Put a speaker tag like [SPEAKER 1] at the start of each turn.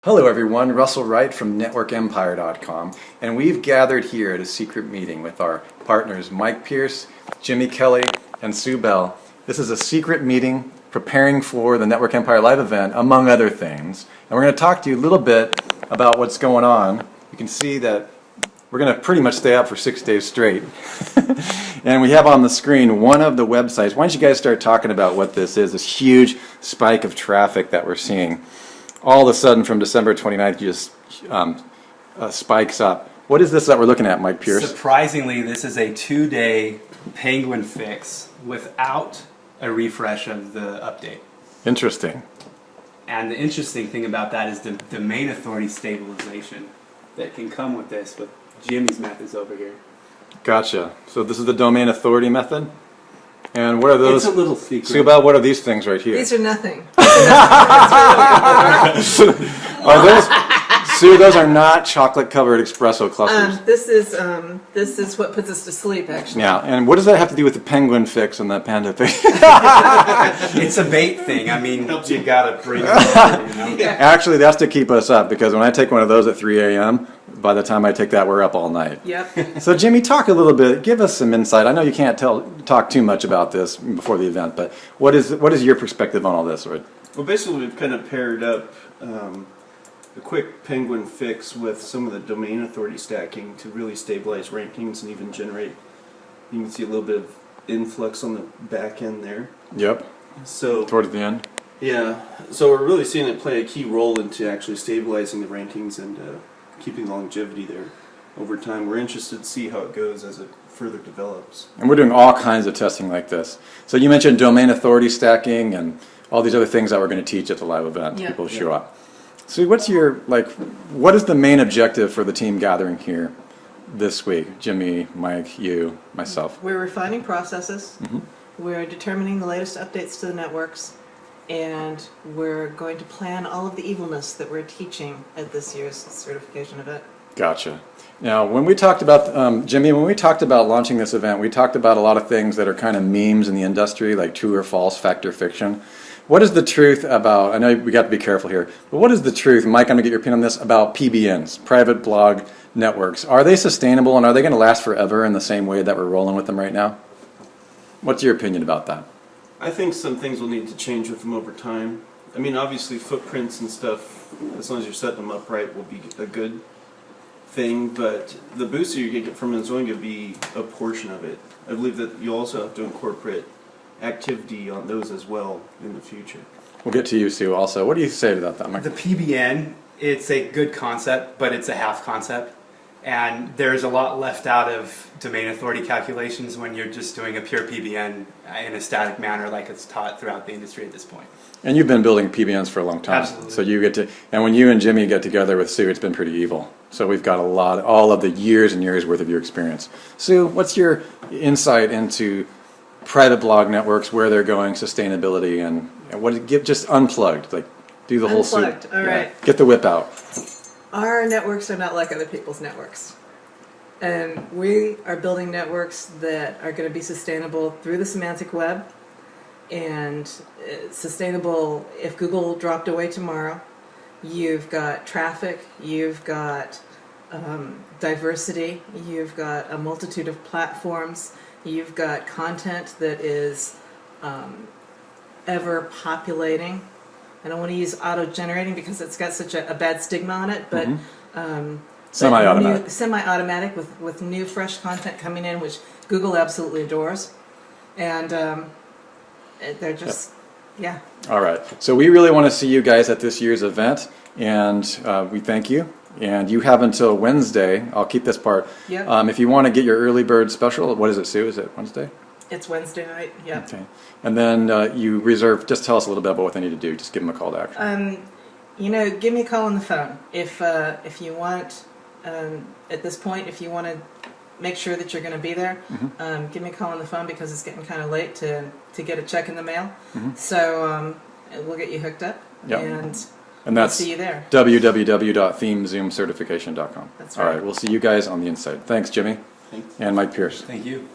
[SPEAKER 1] Hello everyone, Russell Wright from networkempire.com, and we've gathered here at a secret meeting with our partners Mike Pierce, Jimmy Kelley, and Sue Bell. This is a secret meeting preparing for the Network Empire Live event, among other things. And we're going to talk to you a little bit about what's going on. You can see that we're going to pretty much stay up for 6 days straight. And we have on the screen one of the websites. Why don't you guys start talking about what this is, this huge spike of traffic that we're seeing. All of a sudden from December 29th, just spikes up. What is this that we're looking at, Mike Pierce?
[SPEAKER 2] Surprisingly, this is a 2-day Penguin fix without a refresh of the update.
[SPEAKER 1] Interesting.
[SPEAKER 2] And the interesting thing about that is the domain authority stabilization that can come with this, with Jimmy's methods over here.
[SPEAKER 1] Gotcha. So this is the domain authority method? And what are those?
[SPEAKER 2] It's a little secret.
[SPEAKER 1] Sue Bell, what are these things right here?
[SPEAKER 3] These are nothing.
[SPEAKER 1] Are those, Sue, those are not chocolate-covered espresso clusters.
[SPEAKER 3] This is what puts us to sleep, actually.
[SPEAKER 1] Yeah, and what does that have to do with the penguin fix and the panda fix?
[SPEAKER 2] It's a bait thing. I mean, you gotta bring it over, you know?
[SPEAKER 3] Yeah.
[SPEAKER 1] Actually, that's to keep us up, because when I take one of those at 3 a.m., by the time I take that, we're up all night.
[SPEAKER 3] Yep.
[SPEAKER 1] So, Jimmy, talk a little bit. Give us some insight. I know you can't talk too much about this before the event, but what is your perspective on all this? Right?
[SPEAKER 4] Well, basically, we've kind of paired up a quick Penguin fix with some of the domain authority stacking to really stabilize rankings and even generate. You can see a little bit of influx on the back end there.
[SPEAKER 1] Yep.
[SPEAKER 4] So
[SPEAKER 1] Towards the end.
[SPEAKER 4] yeah, so we're really seeing it play a key role into actually stabilizing the rankings and keeping longevity there over time. We're interested to see how it goes as it further develops.
[SPEAKER 1] And we're doing all kinds of testing like this. So you mentioned domain authority stacking and all these other things that we're going to teach at the live event.
[SPEAKER 3] Yeah.
[SPEAKER 1] People show up. So what is the main objective for the team gathering here this week? Jimmy, Mike, you, myself.
[SPEAKER 3] We're refining processes.
[SPEAKER 1] Mm-hmm.
[SPEAKER 3] We're determining the latest updates to the networks. And we're going to plan all of the evilness that we're teaching at this year's certification event.
[SPEAKER 1] Gotcha. Now, when we talked about, Jimmy, when we talked about launching this event, we talked about a lot of things that are kind of memes in the industry, like true or false, fact or fiction. What is the truth about, I know we got to be careful here, but what is the truth, Mike, I'm going to get your opinion on this, about PBNs, private blog networks? Are they sustainable and are they going to last forever in the same way that we're rolling with them right now? What's your opinion about that?
[SPEAKER 4] I think some things will need to change with them over time. I mean, obviously footprints and stuff, as long as you're setting them up right, will be a good thing, but the boost that you get from it is only going to be a portion of it. I believe that you also have to incorporate activity on those as well in the future.
[SPEAKER 1] We'll get to you, Sue, also. What do you say about that, Mike?
[SPEAKER 2] The PBN, it's a good concept, but it's a half concept. And there's a lot left out of domain authority calculations when you're just doing a pure PBN in a static manner like it's taught throughout the industry at this point.
[SPEAKER 1] And you've been building PBNs for a long time.
[SPEAKER 2] Absolutely.
[SPEAKER 1] So you get to, and when you and Jimmy get together with Sue, it's been pretty evil. So we've got all of the years and years worth of your experience. Sue, what's your insight into private blog networks, where they're going, sustainability, and what just unplugged, like do the whole soup.
[SPEAKER 3] Unplugged, all right.
[SPEAKER 1] Get the whip out.
[SPEAKER 3] Our networks are not like other people's networks. And we are building networks that are going to be sustainable through the semantic web and sustainable if Google dropped away tomorrow. You've got traffic, you've got diversity, you've got a multitude of platforms, you've got content that is ever populating. I don't want to use auto-generating because it's got such a bad stigma on it, but
[SPEAKER 1] Semi-automatic.
[SPEAKER 3] Semi-automatic with new, fresh content coming in, which Google absolutely adores. And they're just, yeah.
[SPEAKER 1] All right. So we really want to see you guys at this year's event, and we thank you. And you have until Wednesday. I'll keep this part.
[SPEAKER 3] Yep.
[SPEAKER 1] If you want to get your early bird special, what is it, Sue? Is it Wednesday?
[SPEAKER 3] It's Wednesday night, yeah.
[SPEAKER 1] Okay. And then you reserve, just tell us a little bit about what they need to do. Just give them a call to action.
[SPEAKER 3] Give me a call on the phone. If you want, at this point, if you want to make sure that you're going to be there, give me a call on the phone because it's getting kind of late to get a check in the mail. So we'll get you hooked up, and
[SPEAKER 1] that's
[SPEAKER 3] we'll see you there.
[SPEAKER 1] www.themezoomcertification.com.
[SPEAKER 3] That's
[SPEAKER 1] All
[SPEAKER 3] right.
[SPEAKER 1] right, we'll see you guys on the inside. Thanks, Jimmy.
[SPEAKER 4] Thanks.
[SPEAKER 1] And Mike Pierce.
[SPEAKER 2] Thank you.